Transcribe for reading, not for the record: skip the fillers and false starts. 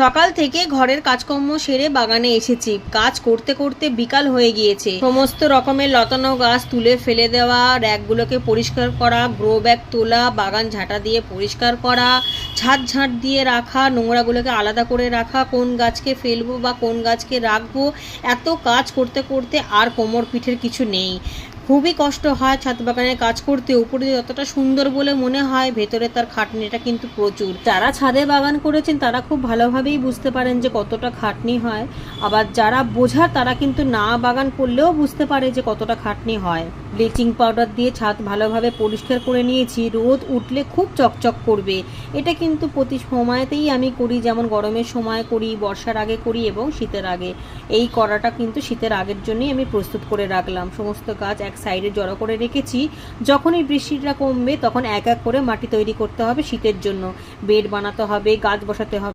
সকাল থেকে ঘরের কাজকর্ম সেরে বাগানে এসেছি। কাজ করতে করতে বিকাল হয়ে গিয়েছে। সমস্ত রকমের লতানো গাছ তুলে ফেলে দেওয়া, র্যাকগুলোকে পরিষ্কার করা, গ্রো ব্যাগ তোলা, বাগান ঝাঁটা দিয়ে পরিষ্কার করা, ছাদ ঝাঁট দিয়ে রাখা, নোংরাগুলোকে আলাদা করে রাখা, কোন গাছকে ফেলবো বা কোন গাছকে রাখবো, এত কাজ করতে করতে আর কোমর পিঠের কিছু নেই। খুবই কষ্ট হয় ছাদ বাগানে কাজ করতে। উপরে যতটা সুন্দর বলে মনে হয়, ভেতরে তার খাটনিটা কিন্তু প্রচুর। যারা ছাদে বাগান করেছেন তারা খুব ভালোভাবেই বুঝতে পারেন যে কতটা খাটনি হয়। আবার যারা বোঝার তারা কিন্তু না বাগান করলেও বুঝতে পারে যে কতটা খাটনি হয়। ব্লিচিং পাউডার দিয়ে ছাদ ভালোভাবে পরিষ্কার করে নিয়েছি। রোদ উঠলে খুব চকচক করবে। এটা কিন্তু প্রতি সময়তেই আমি করি, যেমন গরমের সময় করি, বর্ষার আগে করি এবং শীতের আগে। এই করাটা কিন্তু শীতের আগের জন্যই আমি প্রস্তুত করে রাখলাম। সমস্ত গাছ এক সাইডে জড়ো করে রেখেছি। যখনই বৃষ্টিটা কমবে তখন এক এক করে মাটি তৈরি করতে হবে শীতের জন্য। বেড বানাতে হবে, গাছ বসাতে হবে।